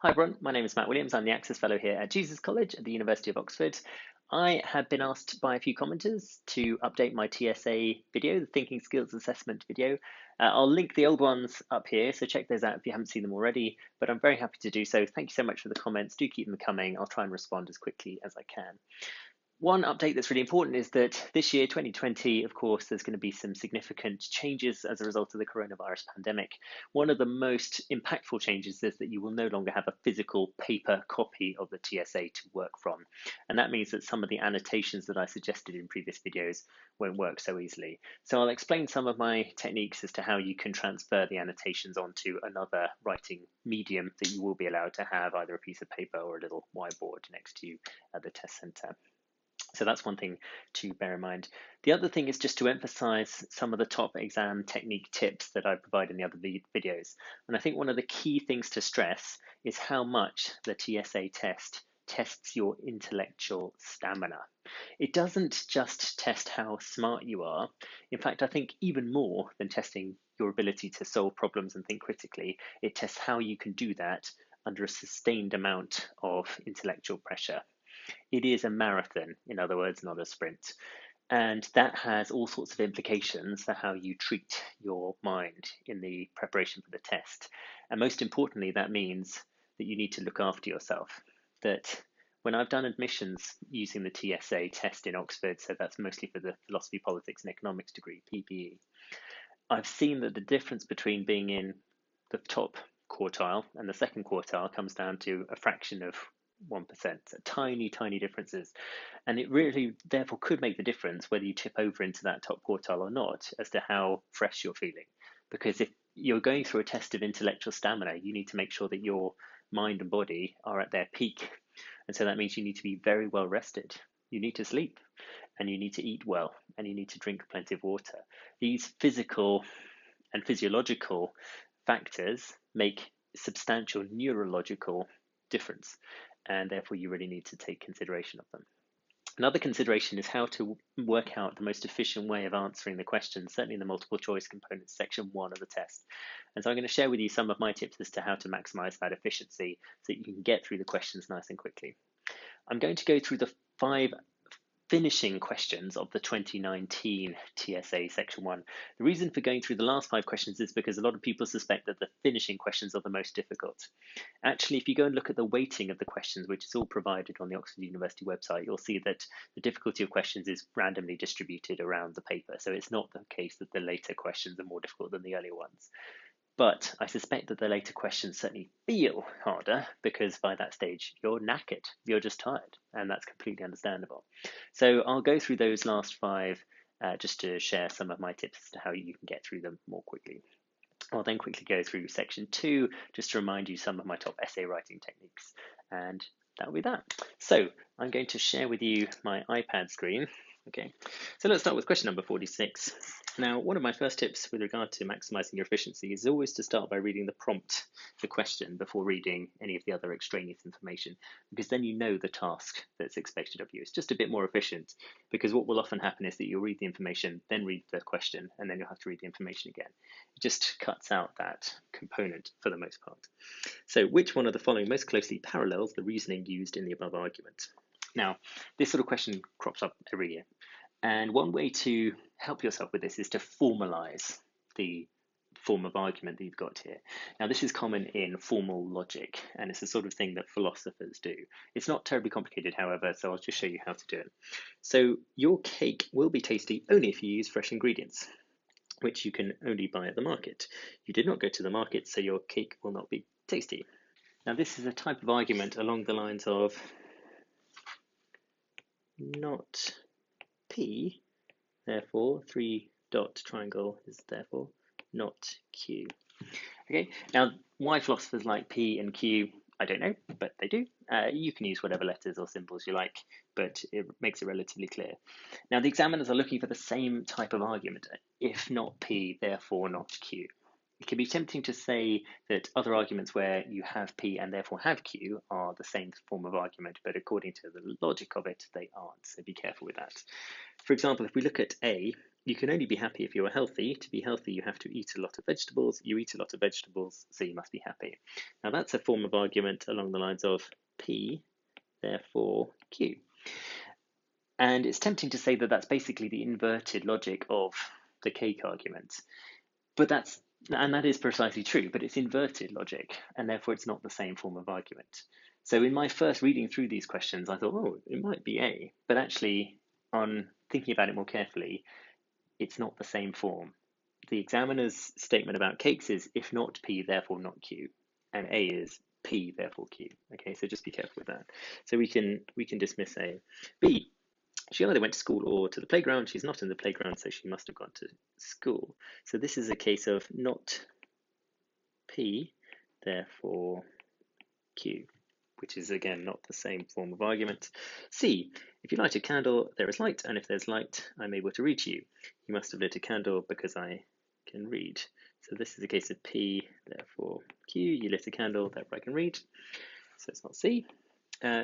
Hi everyone, my name is Matt Williams. I'm the Access Fellow here at Jesus College at the University of Oxford. I have been asked by a few commenters to update my TSA video, the Thinking Skills Assessment video. I'll link the old ones up here, so check those out if you haven't seen them already, but I'm very happy to do so. Thank you so much for the comments. Do keep them coming. I'll try and respond as quickly as I can. One update that's really important is that this year, 2020, of course, there's going to be some significant changes as a result of the coronavirus pandemic. One of the most impactful changes is that you will no longer have a physical paper copy of the TSA to work from. And that means that some of the annotations that I suggested in previous videos won't work so easily. So I'll explain some of my techniques as to how you can transfer the annotations onto another writing medium that you will be allowed to have, either a piece of paper or a little whiteboard next to you at the test center. So that's one thing to bear in mind. The other thing is just to emphasize some of the top exam technique tips that I provide in the other videos. And I think one of the key things to stress is how much the TSA test tests your intellectual stamina. It doesn't just test how smart you are. In fact, I think even more than testing your ability to solve problems and think critically, it tests how you can do that under a sustained amount of intellectual pressure. It is a marathon, in other words, not a sprint. And that has all sorts of implications for how you treat your mind in the preparation for the test. And most importantly, that means that you need to look after yourself. That when I've done admissions using the TSA test in Oxford, so that's mostly for the philosophy, politics, and economics degree, PPE, I've seen that the difference between being in the top quartile and the second quartile comes down to a fraction of 1%, so tiny, tiny differences. And it really, therefore, could make the difference whether you tip over into that top quartile or not as to how fresh you're feeling. Because if you're going through a test of intellectual stamina, you need to make sure that your mind and body are at their peak. And so that means you need to be very well rested. You need to sleep and you need to eat well and you need to drink plenty of water. These physical and physiological factors make substantial neurological difference, and therefore you really need to take consideration of them. Another consideration is how to work out the most efficient way of answering the questions, certainly in the multiple choice components, section 1 of the test. And so I'm going to share with you some of my tips as to how to maximize that efficiency so that you can get through the questions nice and quickly. I'm going to go through the 5 finishing questions of the 2019 TSA Section 1. The reason for going through the last 5 questions is because a lot of people suspect that the finishing questions are the most difficult. Actually, if you go and look at the weighting of the questions, which is all provided on the Oxford University website, you'll see that the difficulty of questions is randomly distributed around the paper. So it's not the case that the later questions are more difficult than the earlier ones. But I suspect that the later questions certainly feel harder because by that stage you're knackered, you're just tired, and that's completely understandable. So I'll go through those last 5 just to share some of my tips as to how you can get through them more quickly. I'll then quickly go through section 2 just to remind you some of my top essay writing techniques, and that'll be that. So I'm going to share with you my iPad screen. Okay, so let's start with question number 46. Now, one of my first tips with regard to maximizing your efficiency is always to start by reading the prompt, the question, before reading any of the other extraneous information, because then you know the task that's expected of you. It's just a bit more efficient, because what will often happen is that you'll read the information, then read the question, and then you'll have to read the information again. It just cuts out that component for the most part. So, which one of the following most closely parallels the reasoning used in the above argument? Now, this sort of question crops up every year. And one way to help yourself with this is to formalize the form of argument that you've got here. Now, this is common in formal logic, and it's the sort of thing that philosophers do. It's not terribly complicated, however, so I'll just show you how to do it. So your cake will be tasty only if you use fresh ingredients, which you can only buy at the market. You did not go to the market, so your cake will not be tasty. Now, this is a type of argument along the lines of not P, therefore 3-dot triangle is therefore not Q. Okay, now why philosophers like P and Q, I don't know, but they do. You can use whatever letters or symbols you like, but it makes it relatively clear. Now the examiners are looking for the same type of argument. If not P, therefore not Q. It can be tempting to say that other arguments where you have P and therefore have Q are the same form of argument, but according to the logic of it, they aren't, so be careful with that. For example, if we look at A, You can only be happy if you are healthy. To be healthy, you have to eat a lot of vegetables. You eat a lot of vegetables, so you must be happy. Now, that's a form of argument along the lines of P, therefore Q. And it's tempting to say that that's basically the inverted logic of the cake argument. But that is precisely true, but it's inverted logic, and therefore it's not the same form of argument. So in my first reading through these questions, I thought, oh, it might be A, but actually, on thinking about it more carefully, it's not the same form. The examiner's statement about cakes is if not P, therefore not Q, and A is P, therefore Q. Okay, so just be careful with that. So we can dismiss A. B, she either went to school or to the playground. She's not in the playground, so she must have gone to school. So this is a case of not P, therefore Q, which is again not the same form of argument. C, if you light a candle, there is light, and if there's light, I'm able to read you. You must have lit a candle because I can read. So this is a case of P, therefore Q. You lit a candle, therefore I can read. So it's not C.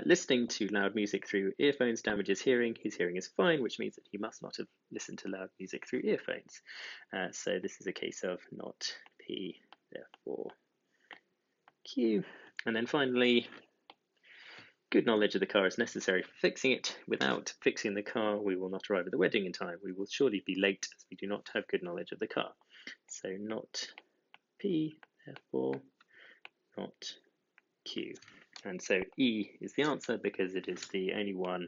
Listening to loud music through earphones damages hearing. His hearing is fine, which means that he must not have listened to loud music through earphones. So this is a case of not P, therefore Q. And then finally, good knowledge of the car is necessary for fixing it. Without fixing the car, we will not arrive at the wedding in time. We will surely be late as we do not have good knowledge of the car. So not P, therefore not Q. And so E is the answer because it is the only one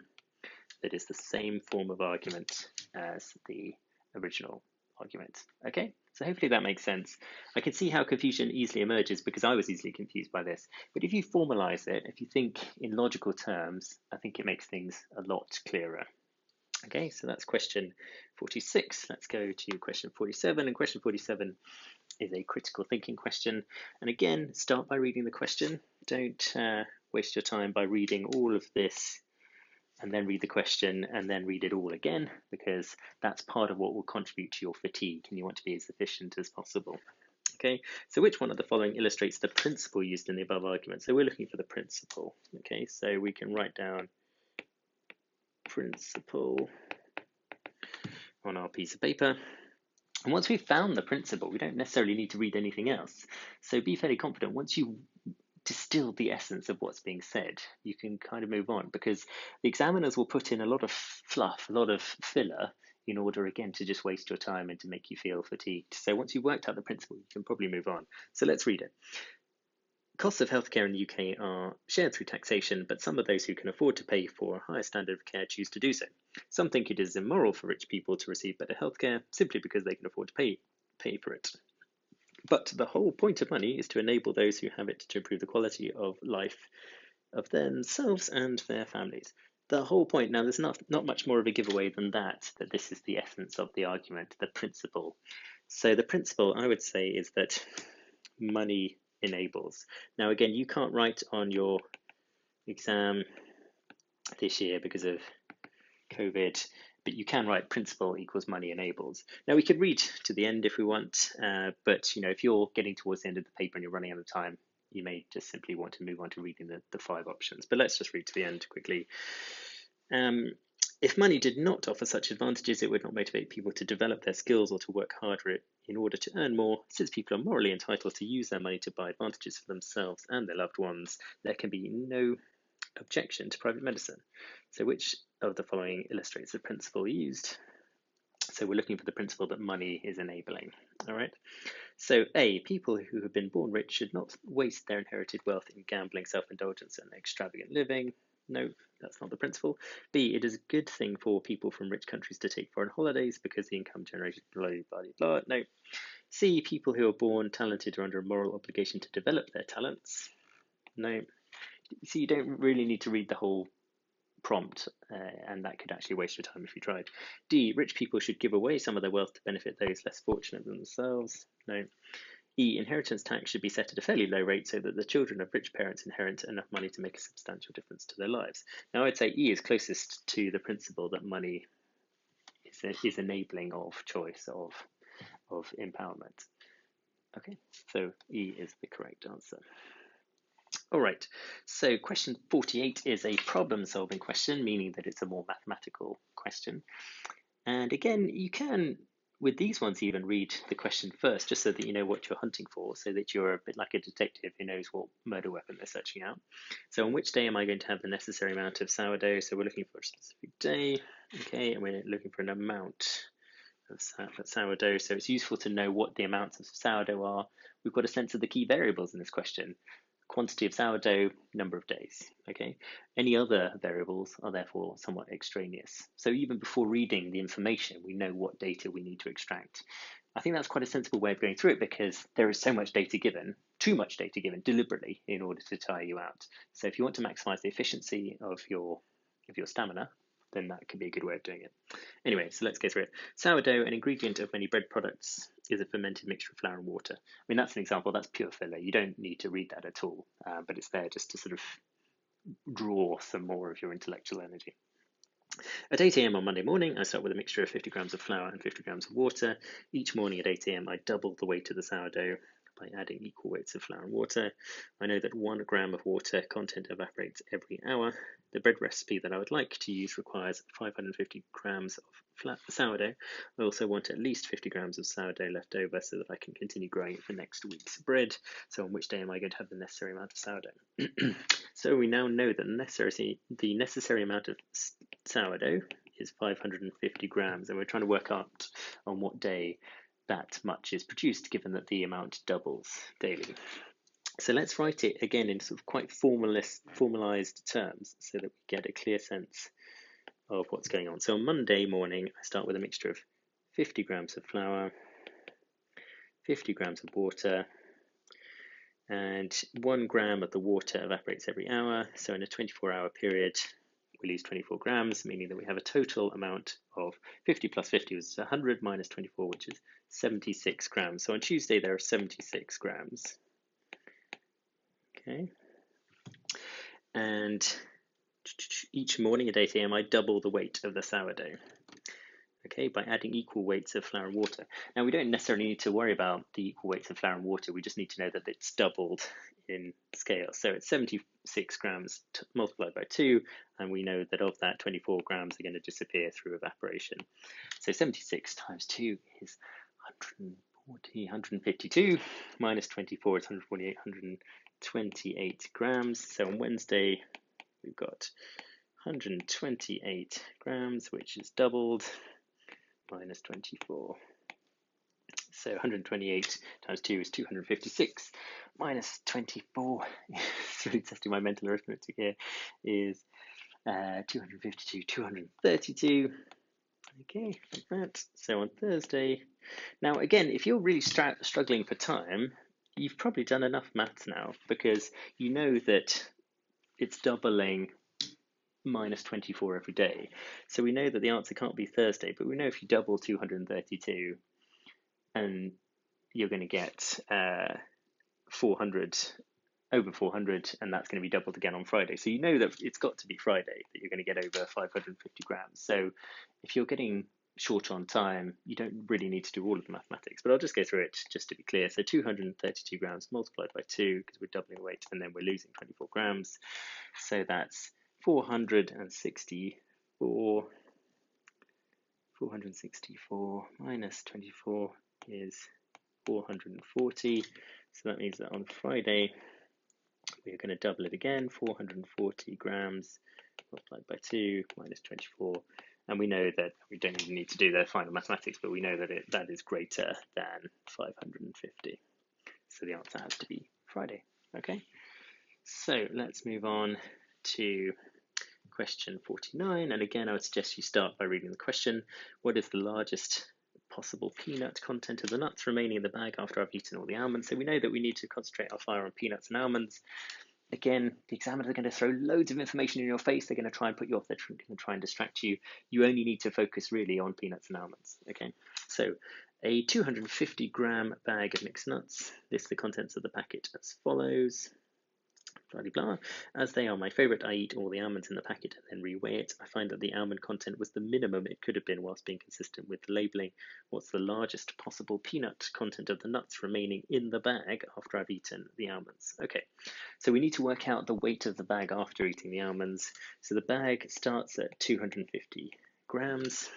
that is the same form of argument as the original argument. Okay, so hopefully that makes sense. I can see how confusion easily emerges because I was easily confused by this. But if you formalize it, if you think in logical terms, I think it makes things a lot clearer. Okay, so that's question 46. Let's go to question 47. And question 47 is a critical thinking question. And again, start by reading the question. Don't waste your time by reading all of this and then read the question and then read it all again, because that's part of what will contribute to your fatigue and you want to be as efficient as possible. Okay, so which one of the following illustrates the principle used in the above argument? So we're looking for the principle. Okay, so we can write down principle on our piece of paper. And once we've found the principle, we don't necessarily need to read anything else. So be fairly confident. Once you distill the essence of what's being said, you can kind of move on, because the examiners will put in a lot of fluff, a lot of filler, in order, again, to just waste your time and to make you feel fatigued. So once you've worked out the principle, you can probably move on. So let's read it. Costs of healthcare in the UK are shared through taxation, but some of those who can afford to pay for a higher standard of care choose to do so. Some think it is immoral for rich people to receive better healthcare simply because they can afford to pay for it. But the whole point of money is to enable those who have it to improve the quality of life of themselves and their families. The whole point, now there's not much more of a giveaway than that this is the essence of the argument, the principle. So the principle, I would say, is that money enables. Now again, you can't write on your exam this year because of COVID, but you can write principle equals money enables. Now we could read to the end if we want, but if you're getting towards the end of the paper and you're running out of time, you may just simply want to move on to reading the 5 options. But let's just read to the end quickly. If money did not offer such advantages, it would not motivate people to develop their skills or to work harder in order to earn more. Since people are morally entitled to use their money to buy advantages for themselves and their loved ones, there can be no objection to private medicine. So which of the following illustrates the principle used? So we're looking for the principle that money is enabling. All right. So A, people who have been born rich should not waste their inherited wealth in gambling, self-indulgence, and extravagant living. No, that's not the principle. B, it is a good thing for people from rich countries to take foreign holidays because the income generated blah, blah, blah. No. C, people who are born talented are under a moral obligation to develop their talents. No. So you don't really need to read the whole prompt, and that could actually waste your time if you tried. D, rich people should give away some of their wealth to benefit those less fortunate than themselves. No. E, inheritance tax should be set at a fairly low rate so that the children of rich parents inherit enough money to make a substantial difference to their lives. Now, I'd say E is closest to the principle that money is enabling of choice, of empowerment. Okay, so E is the correct answer. All right, so question 48 is a problem-solving question, meaning that it's a more mathematical question. And again, you can, with these ones, even read the question first, just so that you know what you're hunting for, so that you're a bit like a detective who knows what murder weapon they're searching out. So on which day am I going to have the necessary amount of sourdough? So we're looking for a specific day, okay, and we're looking for an amount of sourdough. So it's useful to know what the amounts of sourdough are. We've got a sense of the key variables in this question. Quantity of sourdough, number of days, okay? Any other variables are therefore somewhat extraneous. So even before reading the information, we know what data we need to extract. I think that's quite a sensible way of going through it because there is so much data given, too much data given deliberately in order to tire you out. So if you want to maximize the efficiency of your stamina, then that could be a good way of doing it. Anyway, so let's go through it. Sourdough, an ingredient of many bread products, is a fermented mixture of flour and water. I mean, that's an example, that's pure filler. You don't need to read that at all, but it's there just to sort of draw some more of your intellectual energy. At 8 a.m. on Monday morning, I start with a mixture of 50 grams of flour and 50 grams of water. Each morning at 8 a.m., I double the weight of the sourdough by adding equal weights of flour and water. I know that 1 gram of water content evaporates every hour. The bread recipe that I would like to use requires 550 grams of sourdough. I also want at least 50 grams of sourdough left over so that I can continue growing it for next week's bread. So on which day am I going to have the necessary amount of sourdough? So we now know that the necessary amount of sourdough is 550 grams, and we're trying to work out on what day that much is produced, given that the amount doubles daily. So let's write it again in sort of quite formalized terms so that we get a clear sense of what's going on. So on Monday morning, I start with a mixture of 50 grams of flour, 50 grams of water, and 1 gram of the water evaporates every hour. So in a 24-hour period, we lose 24 grams, meaning that we have a total amount of 50 plus 50 is 100 minus 24, which is 76 grams. So on Tuesday, there are 76 grams. Okay. And each morning at 8 a.m., I double the weight of the sourdough. Okay, by adding equal weights of flour and water. Now, we don't necessarily need to worry about the equal weights of flour and water. We just need to know that it's doubled in scale. So it's 76 grams multiplied by 2, and we know that of that, 24 grams are going to disappear through evaporation. So 76 times 2 is 140, 152, minus 24 is 148, 128 grams. So on Wednesday, we've got 128 grams, which is doubled, minus 24. So 128 times 2 is 256, minus 24, really testing my mental arithmetic here, is 252, 232. Okay, like that. So on Thursday, now again, if you're really struggling for time, you've probably done enough maths now, because you know that it's doubling minus 24 every day. So we know that the answer can't be Thursday, but we know if you double 232, and you're going to get 400, over 400, and that's going to be doubled again on Friday. So you know that it's got to be Friday that you're going to get over 550 grams. So if you're getting short on time, you don't really need to do all of the mathematics, but I'll just go through it just to be clear. So 232 grams multiplied by 2, because we're doubling the weight, and then we're losing 24 grams. So that's 464 minus 24 is 440. So that means that on Friday, we're going to double it again, 440 grams multiplied by 2 minus 24. And we know that we don't even need to do the final mathematics, but we know that that is greater than 550. So the answer has to be Friday. Okay, so let's move on to question 49. And again, I would suggest you start by reading the question. What is the largest possible peanut content of the nuts remaining in the bag after I've eaten all the almonds? So we know that we need to concentrate our fire on peanuts and almonds. Again, the examiners are going to throw loads of information in your face. They're going to try and put you off. They're going to try and distract you. You only need to focus really on peanuts and almonds. Okay, so a 250 gram bag of mixed nuts. List the contents of the packet as follows. Blah, blah. As they are my favourite, I eat all the almonds in the packet and then reweigh it. I find that the almond content was the minimum it could have been whilst being consistent with the labelling. What's the largest possible peanut content of the nuts remaining in the bag after I've eaten the almonds? Okay, so we need to work out the weight of the bag after eating the almonds. So the bag starts at 250 grams.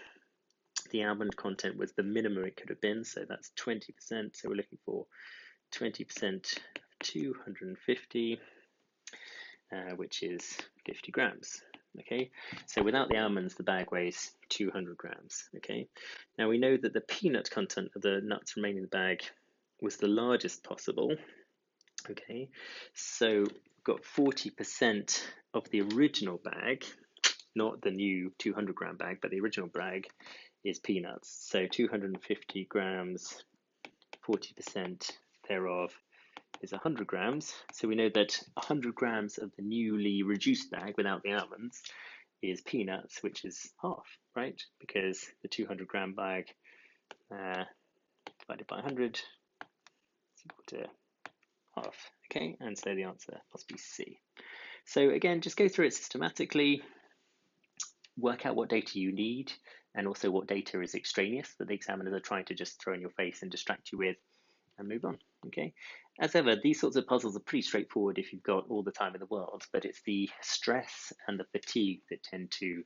the almond content was the minimum it could have been, so that's 20%. So we're looking for 20% of 250, which is 50 grams. Okay, so without the almonds, the bag weighs 200 grams. Okay, now we know that the peanut content of the nuts remaining in the bag was the largest possible. Okay, so we've got 40% of the original bag, not the new 200 gram bag, but the original bag is peanuts. So 250 grams, 40% thereof is 100 grams. So we know that 100 grams of the newly reduced bag without the almonds is peanuts, which is half, right? Because the 200 gram bag divided by 100 is equal to half. Okay, and so the answer must be C. So again, just go through it systematically, work out what data you need, and also what data is extraneous that the examiners are trying to just throw in your face and distract you with, and move on. Okay. As ever, these sorts of puzzles are pretty straightforward if you've got all the time in the world, but it's the stress and the fatigue that tend to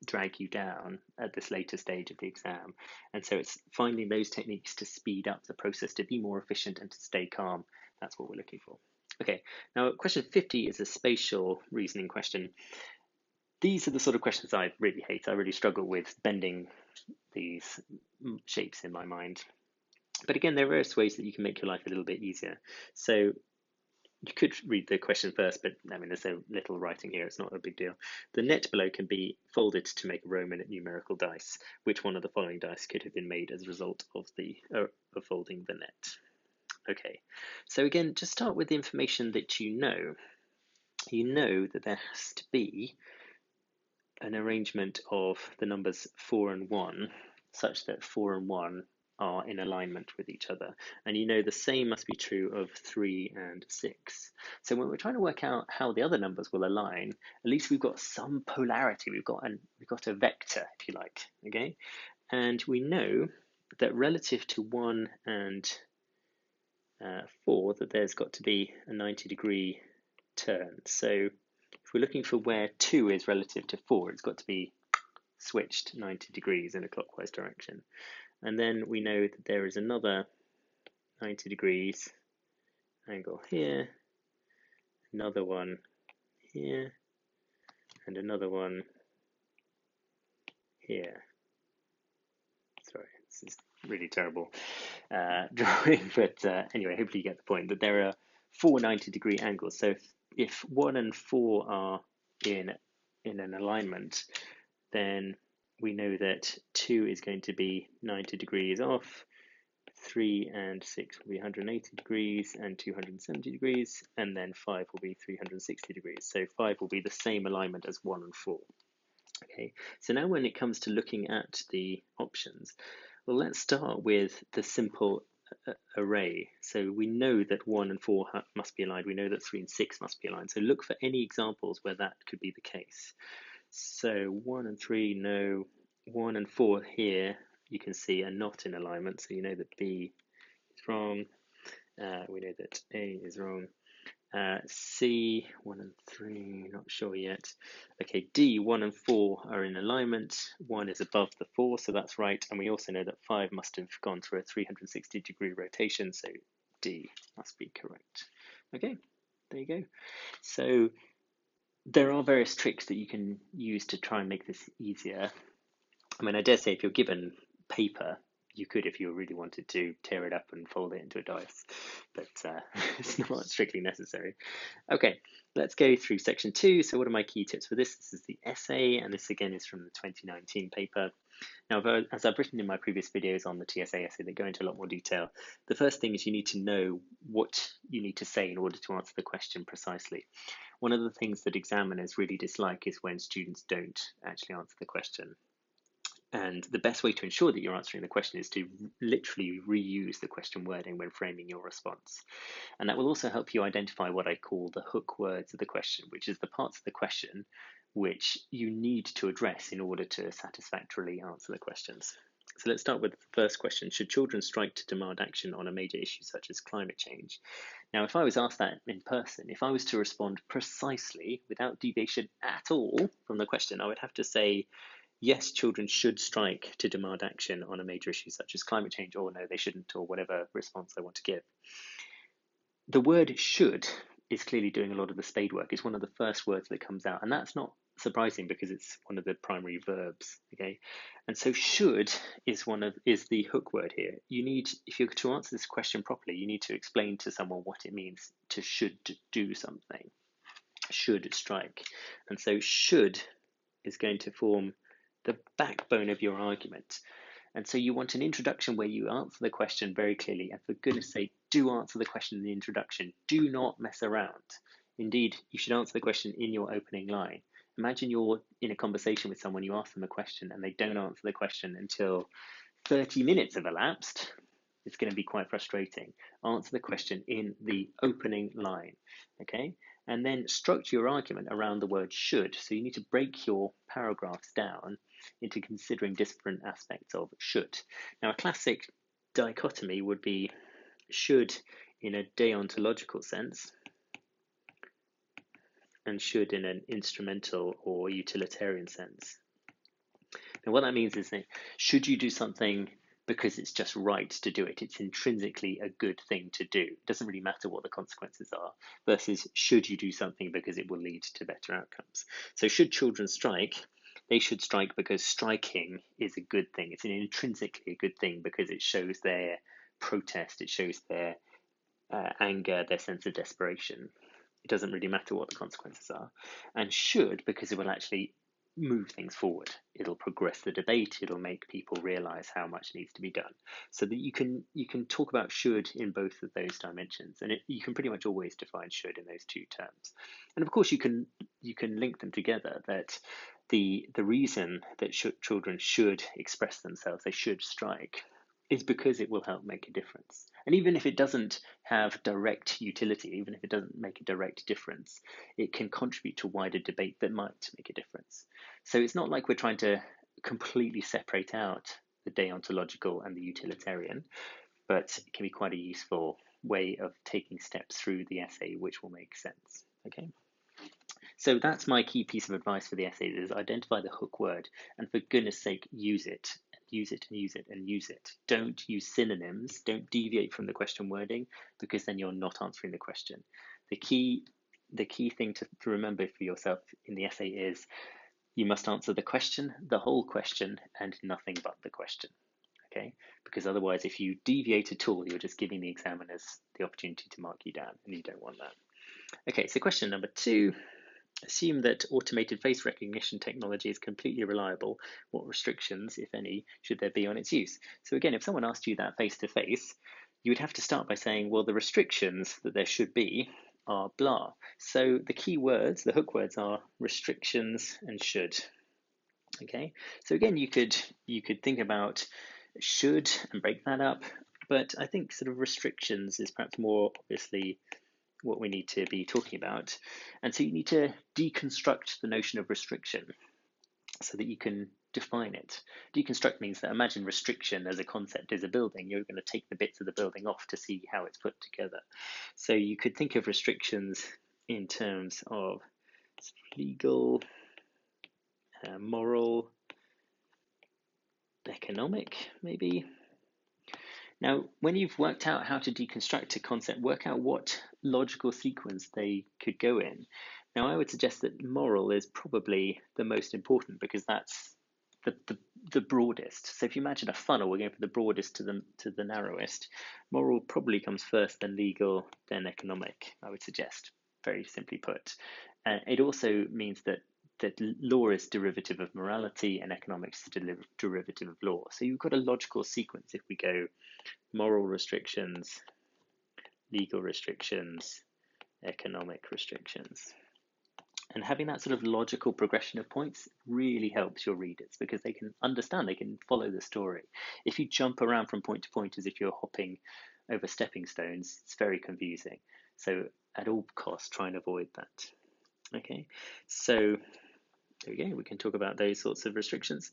drag you down at this later stage of the exam. And so it's finding those techniques to speed up the process, to be more efficient and to stay calm. That's what we're looking for. Okay, now question 50 is a spatial reasoning question. These are the sort of questions I really hate. I really struggle with bending these shapes in my mind. But again, there are various ways that you can make your life a little bit easier. So you could read the question first, but I mean, there's so little writing here, it's not a big deal. The net below can be folded to make a Roman numerical dice. Which one of the following dice could have been made as a result of of folding the net? Okay, so again, just start with the information that you know. You know that there has to be an arrangement of the numbers 4 and 1 such that 4 and 1 are in alignment with each other. And you know the same must be true of 3 and 6. So when we're trying to work out how the other numbers will align, at least we've got some polarity. We've got a vector, if you like. Okay, and we know that relative to 1 and 4, that there's got to be a 90-degree turn. So if we're looking for where 2 is relative to 4, it's got to be switched 90 degrees in a clockwise direction. And then we know that there is another 90 degrees angle here, another one here, and another one here. Sorry, this is really terrible drawing, but anyway, hopefully you get the point, that there are 4 90-degree angles. So if 1 and 4 are in an alignment, then we know that 2 is going to be 90 degrees off, 3 and 6 will be 180 degrees and 270 degrees, and then 5 will be 360 degrees. So 5 will be the same alignment as 1 and 4. Okay, so now when it comes to looking at the options, well, let's start with the simple array. So we know that 1 and 4 must be aligned. We know that 3 and 6 must be aligned. So look for any examples where that could be the case. So 1 and 3, no. 1 and 4 here, you can see are not in alignment. So you know that B is wrong. We know that A is wrong. C, 1 and 3, not sure yet. Okay, D, 1 and 4 are in alignment. 1 is above the 4, so that's right. And we also know that 5 must have gone through a 360-degree rotation, so D must be correct. Okay, there you go. So there are various tricks that you can use to try and make this easier. I mean, I dare say if you're given paper, you could, if you really wanted to, tear it up and fold it into a dice, but it's not strictly necessary. Okay, let's go through section 2. So what are my key tips for this? This is the essay, and this again is from the 2019 paper. Now, as I've written in my previous videos on the TSA essay that go into a lot more detail, the first thing is you need to know what you need to say in order to answer the question precisely. One of the things that examiners really dislike is when students don't actually answer the question. And the best way to ensure that you're answering the question is to literally reuse the question wording when framing your response. And that will also help you identify what I call the hook words of the question, which is the parts of the question which you need to address in order to satisfactorily answer the questions. So let's start with the first question. Should children strike to demand action on a major issue such as climate change? Now, if I was asked that in person, if I was to respond precisely without deviation at all from the question, I would have to say, yes, children should strike to demand action on a major issue such as climate change, or no, they shouldn't, or whatever response they want to give. The word should is clearly doing a lot of the spade work. It's one of the first words that comes out, and that's not surprising because it's one of the primary verbs. Okay, and so should is the hook word here. You need, if you're to answer this question properly, you need to explain to someone what it means to should do something. Should strike, and so should is going to form the backbone of your argument. And so you want an introduction where you answer the question very clearly. And for goodness sake, do answer the question in the introduction. Do not mess around. Indeed, you should answer the question in your opening line. Imagine you're in a conversation with someone, you ask them a question, and they don't answer the question until 30 minutes have elapsed. It's going to be quite frustrating. Answer the question in the opening line, okay? And then structure your argument around the word should. So you need to break your paragraphs down into considering different aspects of should. Now, a classic dichotomy would be should in a deontological sense and should in an instrumental or utilitarian sense. And what that means is that should you do something because it's just right to do it, it's intrinsically a good thing to do. It doesn't really matter what the consequences are, versus should you do something because it will lead to better outcomes. So should children strike, they should strike because striking is a good thing. It's an intrinsically a good thing because it shows their protest, it shows their anger, their sense of desperation. It doesn't really matter what the consequences are. And should because it will actually move things forward. It'll progress the debate. It'll make people realize how much needs to be done. So that you can talk about should in both of those dimensions, and you can pretty much always define should in those two terms. And of course, you can link them together. That the reason that children should express themselves, they should strike, is because it will help make a difference. And even if it doesn't have direct utility, even if it doesn't make a direct difference, it can contribute to wider debate that might make a difference. So it's not like we're trying to completely separate out the deontological and the utilitarian, but it can be quite a useful way of taking steps through the essay, which will make sense. Okay. So that's my key piece of advice for the essay is identify the hook word and for goodness sake, use it. Use it and use it and use it. Don't use synonyms. Don't deviate from the question wording because then you're not answering the question. The key thing to remember for yourself in the essay is you must answer the question, the whole question, and nothing but the question. Okay? Because otherwise, if you deviate at all, you're just giving the examiners the opportunity to mark you down, and you don't want that. Okay, so question number 2. Assume that automated face recognition technology is completely reliable. What restrictions, if any, should there be on its use? So again, if someone asked you that face-to-face, you would have to start by saying, well, the restrictions that there should be are blah. So the key words, the hook words are restrictions and should. Okay, so again, you could think about should and break that up, but I think sort of restrictions is perhaps more obviously what we need to be talking about. And so you need to deconstruct the notion of restriction so that you can define it. Deconstruct means that imagine restriction as a concept is a building. You're going to take the bits of the building off to see how it's put together. So you could think of restrictions in terms of legal, moral, economic, maybe. Now, when you've worked out how to deconstruct a concept, work out what logical sequence they could go in. Now, I would suggest that moral is probably the most important because that's the broadest. So if you imagine a funnel, we're going from the broadest to the narrowest. Moral probably comes first, then legal, then economic, I would suggest, very simply put. It also means that law is derivative of morality and economics is derivative of law. So you've got a logical sequence if we go moral restrictions, legal restrictions, economic restrictions. And having that sort of logical progression of points really helps your readers because they can understand, they can follow the story. If you jump around from point to point as if you're hopping over stepping stones, it's very confusing. So at all costs, try and avoid that. Okay, so there we go. We can talk about those sorts of restrictions.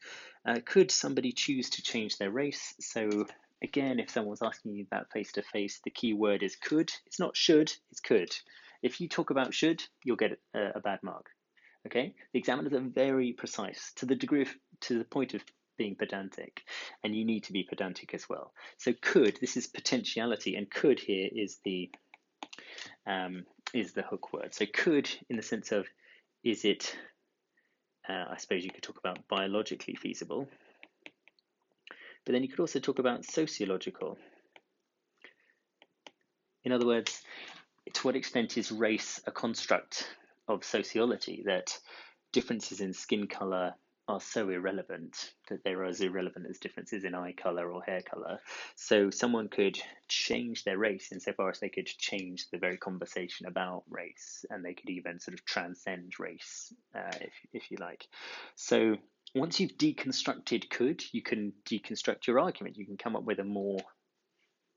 Could somebody choose to change their race? So again, if someone's asking you that face-to-face, the key word is could. It's not should, it's could. If you talk about should, you'll get a bad mark. Okay? The examiners are very precise to the degree of to the point of being pedantic, and you need to be pedantic as well. So could, this is potentiality, and could here is the hook word. So could, in the sense of, is it, I suppose you could talk about biologically feasible, but then you could also talk about sociological. In other words, to what extent is race a construct of sociology that differences in skin color are so irrelevant that they're as irrelevant as differences in eye color or hair color. So someone could change their race insofar as they could change the very conversation about race, and they could even sort of transcend race, if you like. So once you've deconstructed could, you can deconstruct your argument. You can come up with a more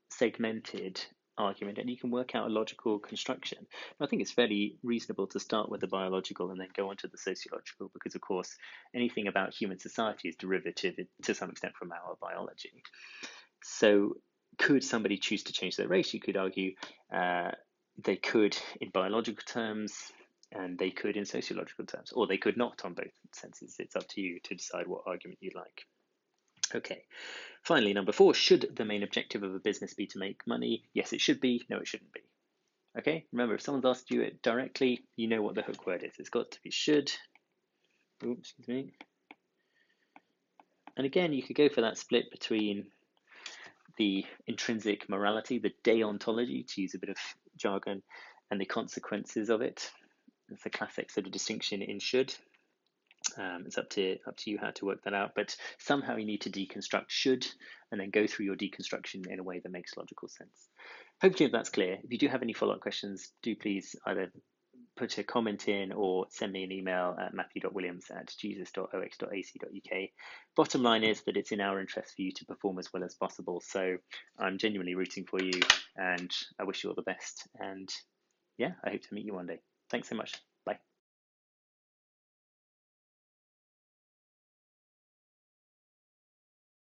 segmented argument, and you can work out a logical construction. I think it's fairly reasonable to start with the biological and then go on to the sociological, because of course anything about human society is derivative to some extent from our biology. So could somebody choose to change their race? You could argue they could in biological terms, and they could in sociological terms, or they could not on both senses. It's up to you to decide what argument you like. Okay, finally, number 4, should the main objective of a business be to make money? Yes, it should be. No, it shouldn't be. Okay, remember, if someone's asked you it directly, you know what the hook word is. It's got to be should. Oops, excuse me. And again, you could go for that split between the intrinsic morality, the deontology, to use a bit of jargon, and the consequences of it. It's the classic sort of distinction in should. It's up to you how to work that out, but somehow you need to deconstruct should and then go through your deconstruction in a way that makes logical sense. Hopefully that's clear. If you do have any follow-up questions, do please either put a comment in or send me an email at matthew.williams@jesus.ox.ac.uk. Bottom line is that it's in our interest for you to perform as well as possible, so I'm genuinely rooting for you, and I wish you all the best, and yeah, I hope to meet you one day. Thanks so much.